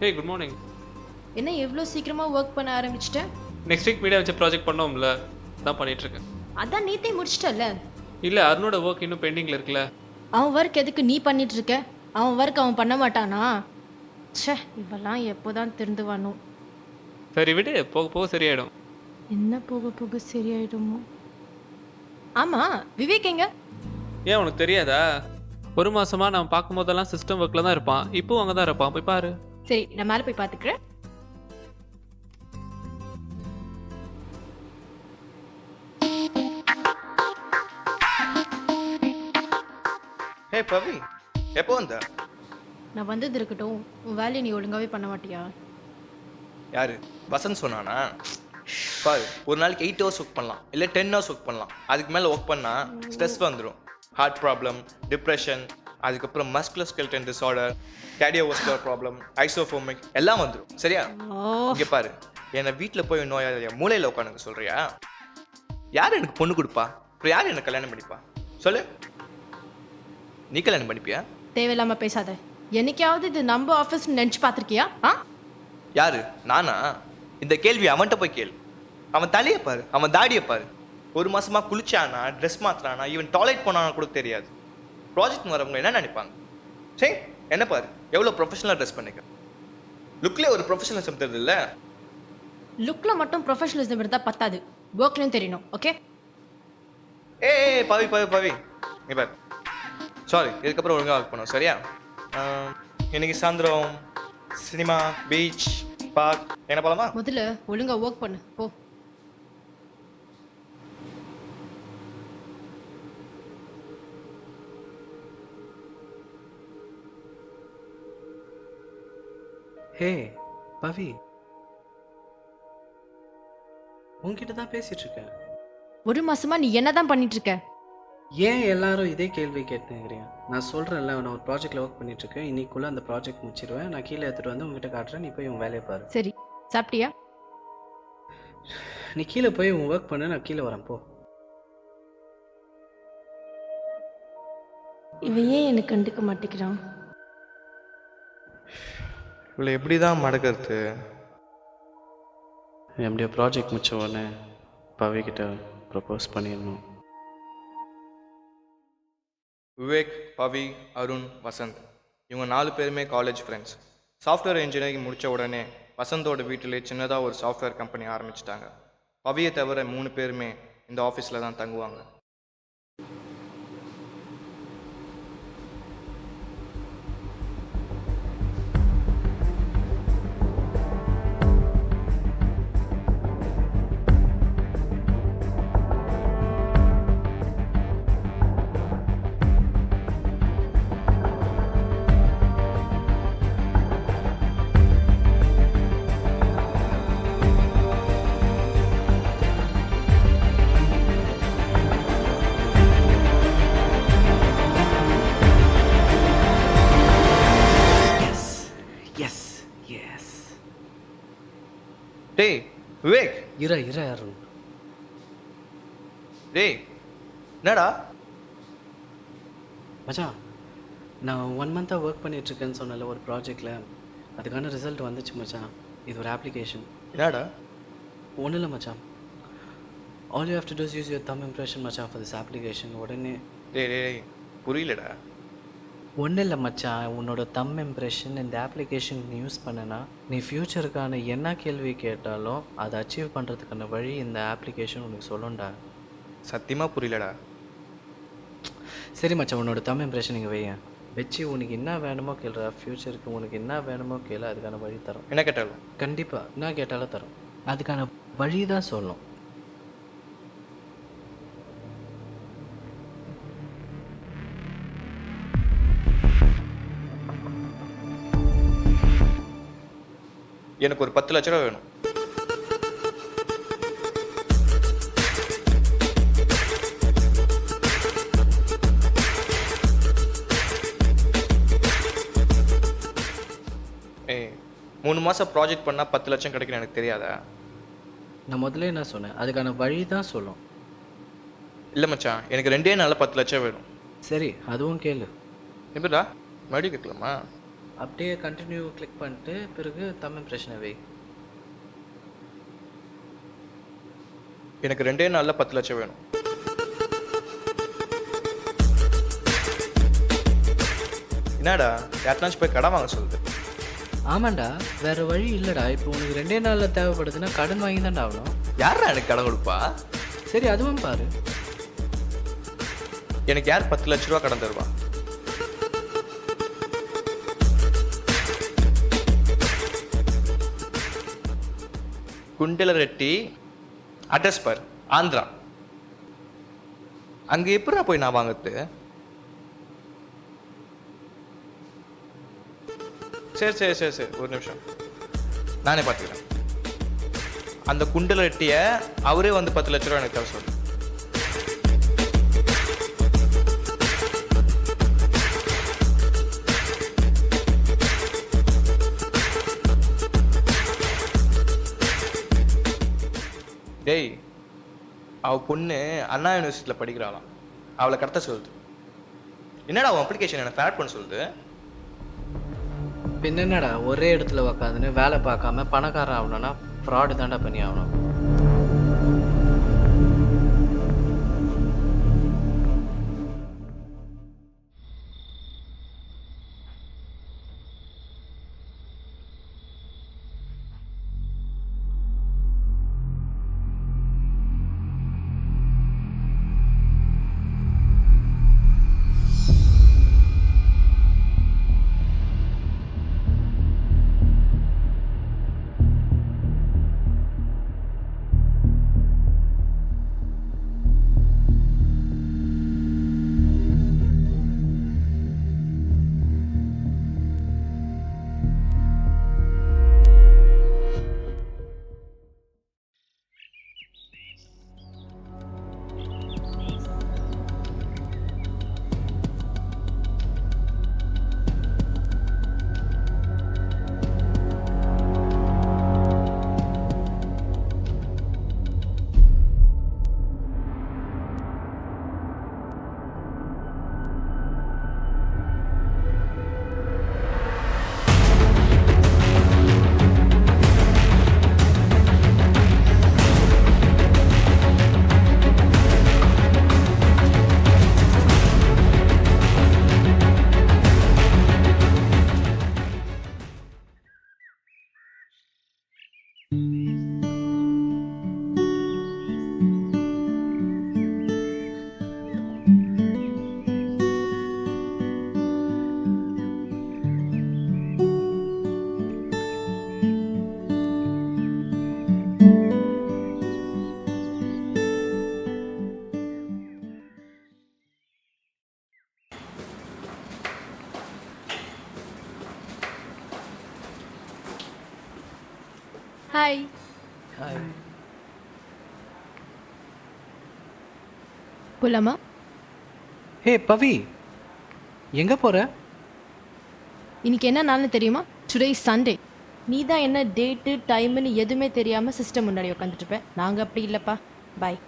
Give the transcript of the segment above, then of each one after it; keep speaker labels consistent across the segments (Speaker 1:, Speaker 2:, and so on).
Speaker 1: ஹே good morning.
Speaker 2: என்ன எவ்வளோ சீக்கிரமாக ஒர்க் பண்ண ஆரம்பிச்சிட்டேன்?
Speaker 1: நெக்ஸ்ட் வீக் மீடியா வச்சு ப்ராஜெக்ட் பண்ணோம்ல, தான் பண்ணிகிட்ருக்கேன்.
Speaker 2: அதான் நேத்தே முடிச்சிட்டல.
Speaker 1: இல்லை, அருணோட ஒர்க் இன்னும் பெண்டிங்கில் இருக்குல்ல.
Speaker 2: அவன் ஒர்க் எதுக்கு நீ பண்ணிட்டு இருக்க? அவன் ஒர்க் அவன் பண்ண மாட்டானா? ச்சே, இவெல்லாம் எப்போதான் திருந்துவானோ.
Speaker 1: சரி விடு, போக போக சரியாயிடும்.
Speaker 2: என்ன போக போக சரியாயிடுமோ. ஆமாம், விவேக் எங்க?
Speaker 1: ஏன் உனக்கு தெரியாதா? ஒரு மாசமா நான் பார்க்கும் போதெல்லாம் சிஸ்டம் ஒர்க்கில் தான் இருப்பான். இப்போவும் அங்கே தான் இருப்பான், போய் பாரு.
Speaker 2: சரி, நான் மேலே போய் பார்த்துக்கிறேன்.
Speaker 3: ஹே பவி, எப்போ வந்த?
Speaker 2: நான் வந்தது இருக்கட்டும், உன் வேலையை நீ ஒழுங்காவே பண்ண மாட்டியா?
Speaker 3: யாரு வசந்த் சொன்னானா? பாரு, ஒரு நாளைக்கு 8 ஹவர்ஸ் ஒர்க் பண்ணலாம், இல்லை 10 ஹவர்ஸ் ஒர்க் பண்ணலாம். அதுக்கு மேலே ஒர்க் பண்ணால் ஸ்ட்ரெஸ் வந்துடும். ஹார்ட் ப்ராப்ளம், டிப்ரெஷன், அதுக்கப்புறம் மஸ்குலர் ஸ்கெல்டன் டிஸார்டர், கேர்டியோவாஸ்குலர் ப்ராப்ளம், ஐசோஃபோமிக் எல்லாம் வந்துடும். சரியா? இங்கே பாரு, என்னை வீட்டில் போய் நோயாளியா மூளையில் உட்காந்துக்க சொல்கிறியா? யார் எனக்கு பொண்ணு கொடுப்பா? அப்புறம் யார் எனக்கு கல்யாணம் பண்ணிப்பா? சொல்லு, நீ கல்யாணம் பண்ணிப்பியா?
Speaker 2: தேவையில்லாம பேசாத. என்னைக்காவது இது நம்ம ஆஃபீஸ் நினச்சி பார்த்துருக்கியா?
Speaker 3: யாரு, நானா? இந்த கேள்வி அவன்கிட்ட போய் கேளு. அவன் தலையை பாரு, அவன் தாடியை பாரு. ஒரு மாசமா குளிச்சானா, ட்ரெஸ் மாத்திரானா, ஈவன் டாய்லெட் போனானா கூட தெரியாது. ப்ராஜெக்ட் வரவங்க என்ன நினைப்பாங்க? சரி, என்ன பாரு, எவ்வளோ ப்ரொஃபஷனலாக ட்ரெஸ் பண்ணிக்க. லுக்லேயே ஒரு ப்ரொஃபஷனலிசம் தெரியுது இல்லை?
Speaker 2: லுக்கில் மட்டும் ப்ரொஃபஷனலிசம் இருந்தால் பத்தாது, ஒர்க்லையும் தெரியணும். ஓகே?
Speaker 3: ஏ பவி பவி பவி, நீ பாரு. சாரி, இதுக்கப்புறம் ஒழுங்காக ஒர்க் பண்ணுவோம். சரியா? இன்னைக்கு சாயந்தரம் சினிமா, பீச், பார்க் என்ன போலாமா?
Speaker 2: முதல்ல ஒழுங்கா ஒர்க் பண்ணு போ.
Speaker 4: ஹே பவி, உன்கிட்ட தான் பேசிட்டு இருக்கேன்.
Speaker 2: ஒரு மாசமா நீ என்னதான் பண்ணிட்டு இருக்க?
Speaker 4: ஏன் எல்லாரும் இதே கேள்வி கேட்டுங்கிறீங்க? நான் சொல்கிறேன்ல, நான் ஒரு ப்ராஜெக்டில் ஒர்க் பண்ணிட்டு இருக்கேன். இன்னைக்குள்ளே அந்த ப்ராஜெக்ட் முடிச்சிடுவேன். நான் கீழே எடுத்துகிட்டு வந்து உங்ககிட்ட காட்டுறேன். நீ போய் உன் வேலையை பாரு.
Speaker 2: சரி, சாப்பிட்டியா?
Speaker 4: நீ கீழே போய் உன் ஒர்க் பண்ணு, நான் கீழே வரேன். போ.
Speaker 2: இவன் ஏன் எனக்கு கண்டுக்க மாட்டேங்கிறான்?
Speaker 3: இவ்வளோ எப்படி தான் மடக்கிறது?
Speaker 4: எப்படியோ ப்ராஜெக்ட் முடிச்ச உடனே பவிக்கிட்ட ப்ரப்போஸ் பண்ணிடணும்.
Speaker 3: விவேக், பவி, அருண், வசந்த், இவங்க 4 பேருமே காலேஜ் ஃப்ரெண்ட்ஸ். சாஃப்ட்வேர் இன்ஜினியரிங் முடித்த உடனே வசந்தோட வீட்டிலே சின்னதாக ஒரு சாஃப்ட்வேர் கம்பெனி ஆரம்பிச்சிட்டாங்க. பவியை தவிர 3 பேருமே இந்த ஆஃபீஸில் தான் தங்குவாங்க. டேய் விவேக்,
Speaker 4: இரு அருண்.
Speaker 3: டேய் என்னடா?
Speaker 4: மச்சான், நான் 1 மந்த்தாக ஒர்க் பண்ணிகிட்ருக்கேன்னு சொன்னல ஒரு ப்ராஜெக்டில். அதுக்கான ரிசல்ட் வந்துச்சு மச்சான். இது ஒரு அப்ளிகேஷன்.
Speaker 3: என்னடா?
Speaker 4: ஒன்றும் இல்லை மச்சான். All you have to do is use your thumb impression மச்சான் ஃபார் திஸ் அப்ளிகேஷன். உடனே
Speaker 3: டேய் புரியலடா.
Speaker 4: ஒன்றும் இல்லை மச்சான், உன்னோட தம் இம்ப்ரெஷன் இந்த அப்ளிகேஷன் யூஸ் பண்ணனா நீ ஃப்யூச்சருக்கான என்ன கேள்வி கேட்டாலும் அதை அச்சீவ் பண்ணுறதுக்கான வழி இந்த அப்ளிகேஷன் உனக்கு சொல்லும்டா.
Speaker 3: சத்தியமாக புரியலடா.
Speaker 4: சரி மச்சான், உன்னோட தம் இம்ப்ரெஷன் இங்கே வையன் வச்சு உனக்கு என்ன வேணுமோ கேளுடா. ஃப்யூச்சருக்கு உனக்கு என்ன வேணுமோ கேளு, அதுக்கான வழி தரோம்.
Speaker 3: என்ன கேட்டாலும்?
Speaker 4: கண்டிப்பாக என்ன கேட்டாலும் தரோம். அதுக்கான வழி தான் சொல்லும்.
Speaker 3: எனக்கு ஒரு 10 லட்ச ரூபா வேணும். ஏய், 3 மாதம் ப்ராஜெக்ட் பண்ணால் 10 லட்சம் கிடைக்கும் எனக்கு தெரியாதா?
Speaker 4: நான் முதல்ல என்ன சொன்னேன், அதுக்கான வழி தான் சொல்லும்.
Speaker 3: இல்லை மச்சான், எனக்கு 2 நாளில் 10 லட்சம் வேணும்.
Speaker 4: சரி, அதுவும் கேளு.
Speaker 3: எப்படிடா மறுபடியும் கேட்கலாமா?
Speaker 4: அப்படியே கண்டினியூ கிளிக் பண்ணிட்டு பிறகு தம் இம்ப்ரெஷனை வை.
Speaker 3: எனக்கு 2 நாள்ல 10 லட்சம் வேணும். என்னடா யாருனாச்சும் போய் கடன் வாங்க சொல்லுது.
Speaker 4: ஆமாண்டா, வேறு வழி இல்லைடா. இப்போ உனக்கு 2 நாளில் தேவைப்படுதுன்னா கடன் வாங்கி தான்டா ஆகணும்.
Speaker 3: யாரா எனக்கு கடன் கொடுப்பா?
Speaker 4: சரி, அதுவும் பாரு.
Speaker 3: எனக்கு யார் 10 லட்ச ரூபா கடன் தருவா? குண்டல ரெட்டி, அட்ரஸ் பார், ஆந்திரா. அங்க எப்படா போய் நான் வாங்குறது? சரி சரி சரி சரி, ஒரு நிமிஷம், நானே பார்த்துக்கிறேன். அந்த குண்டல ரெட்டிய அவரே வந்து 10 லட்ச ரூபா எனக்கு தர சொல்லு. டேய், அவ பொண்ணு அண்ணா யூனிவர்சிட்டியில் படிக்கிறாளாம், அவளை கடத்த சொல்லுது. என்னடா அவன் அப்ளிகேஷன் எனக்கு ஃபேட் பண்ண சொல்லுது.
Speaker 4: பின்ன என்னடா, ஒரே இடத்துல உக்காந்துன்னு வேலை பார்க்காம பணக்காரன் ஆகணும்னா ஃப்ராடு தாண்டா பண்ணி ஆகணும்.
Speaker 2: ஹாய்.
Speaker 4: ஹாய்.
Speaker 2: போலாமா?
Speaker 4: ஹே பவி, எங்கே போகிற?
Speaker 2: இன்னைக்கு என்ன நாள்னு தெரியுமா? Today is Sunday. நீ தான் என்ன டேட்டு டைம்னு எதுவுமே தெரியாமல் சிஸ்டம் முன்னாடி உட்காந்துட்டு இருப்பேன். நாங்கள் அப்படி இல்லைப்பா. பாய்.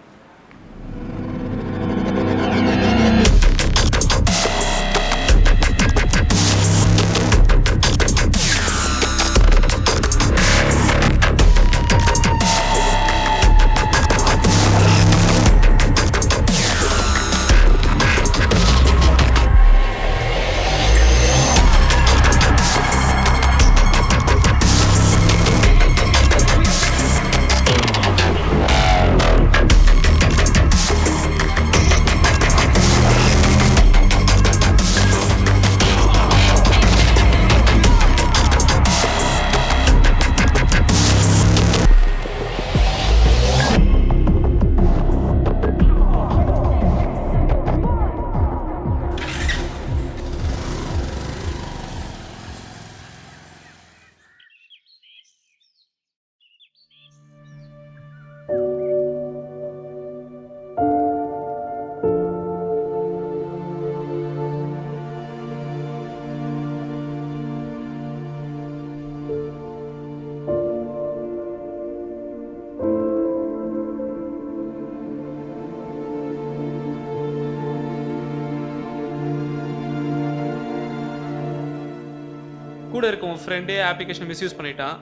Speaker 1: கூட இருக்க உன் ஃப்ரெண்டே அப்ளிகேஷன் மிஸ்யூஸ் பண்ணிட்டான்.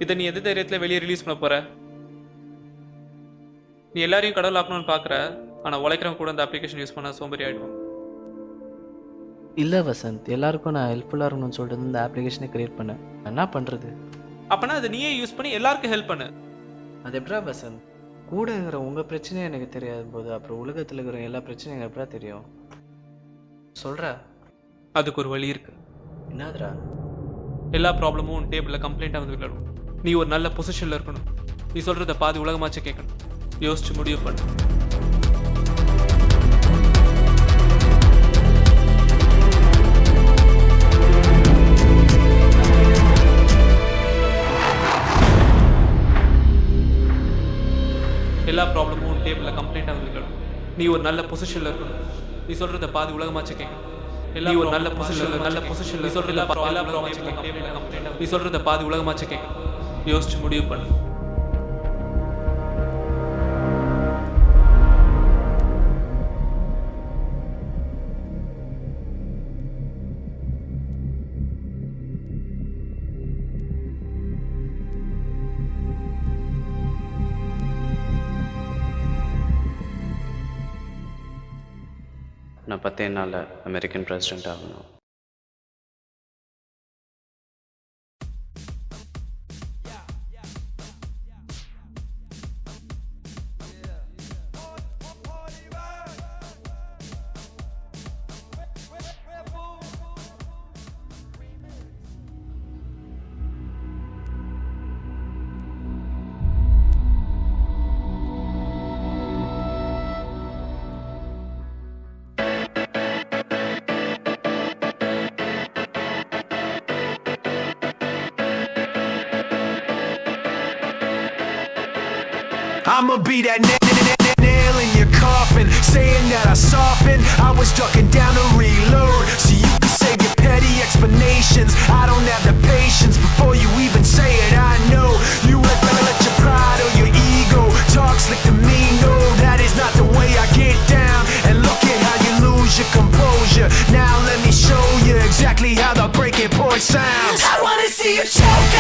Speaker 1: இதை நீ எந்த தைரியத்தில் வெளியே ரிலீஸ் பண்ண போற? நீ எல்லாரையும் கடவுள் ஆக்கணும்னு பார்க்குற, ஆனால் உழைக்கிறவங்க கூட அந்த அப்ளிகேஷன் யூஸ் பண்ண சோம்பேறி ஆகிடுவோம்.
Speaker 4: இல்லை வசந்த், எல்லாருக்கும் நான் ஹெல்ப்ஃபுல்லாக இருக்கணும்னு சொல்லிட்டு இந்த அப்ளிகேஷனை க்ரியேட் பண்ணேன். என்ன பண்ணுறது?
Speaker 1: அப்போனா அதை நீயே யூஸ் பண்ணி எல்லாருக்கும் ஹெல்ப் பண்ணு.
Speaker 4: அது எப்படா வசந்த்? கூட இருக்கிற உங்கள் பிரச்சனையும் எனக்கு தெரியாத போது அப்புறம் உலகத்தில் இருக்கிற எல்லா பிரச்சனையும் எனக்கு எப்படா தெரியும்? சொல்கிற.
Speaker 1: அதுக்கு ஒரு வழி இருக்கு.
Speaker 4: என்னதுடா?
Speaker 1: எல்லா ப்ராப்ளமும் உன் டேபிளில் கம்ப்ளைண்ட்டாக வந்து விளையாடும். நீ ஒரு நல்ல பொசிஷனில் இருக்கணும். நீ சொல்கிறத பாதி உலகமாச்சு கேட்கணும். யோசிச்சு முடிவு பண்ணு. எல்லா ப்ராப்ளமும் உன் டேபிளில் கம்ப்ளைண்ட்டாக வந்து விளையாடும். நீ ஒரு நல்ல பொசிஷனில் இருக்கணும். நீ சொல்கிறத பாதி உலகமாச்சு கேட்கணும். நீ ஒரு நல்ல பொசிஷன் நீ சொல்கிறத நீ சொல்கிறத பாதி உலகமாச்சு கேட்கணும். யோசிச்சு முடிவு பண்ணு.
Speaker 5: நான் 10 நாளில் அமெரிக்கன் பிரசிடென்ட் ஆகணும்.
Speaker 6: I'ma be that nail in your coffin, saying that I softened. I was ducking down to reload, so you can save your petty explanations. I don't have the patience before you even say it. I know you let your pride or your ego talk slick to me. No, that is not the way I get down. And look at how you lose your composure. Now let me show you exactly how the breaking point sounds. I wanna see you choke.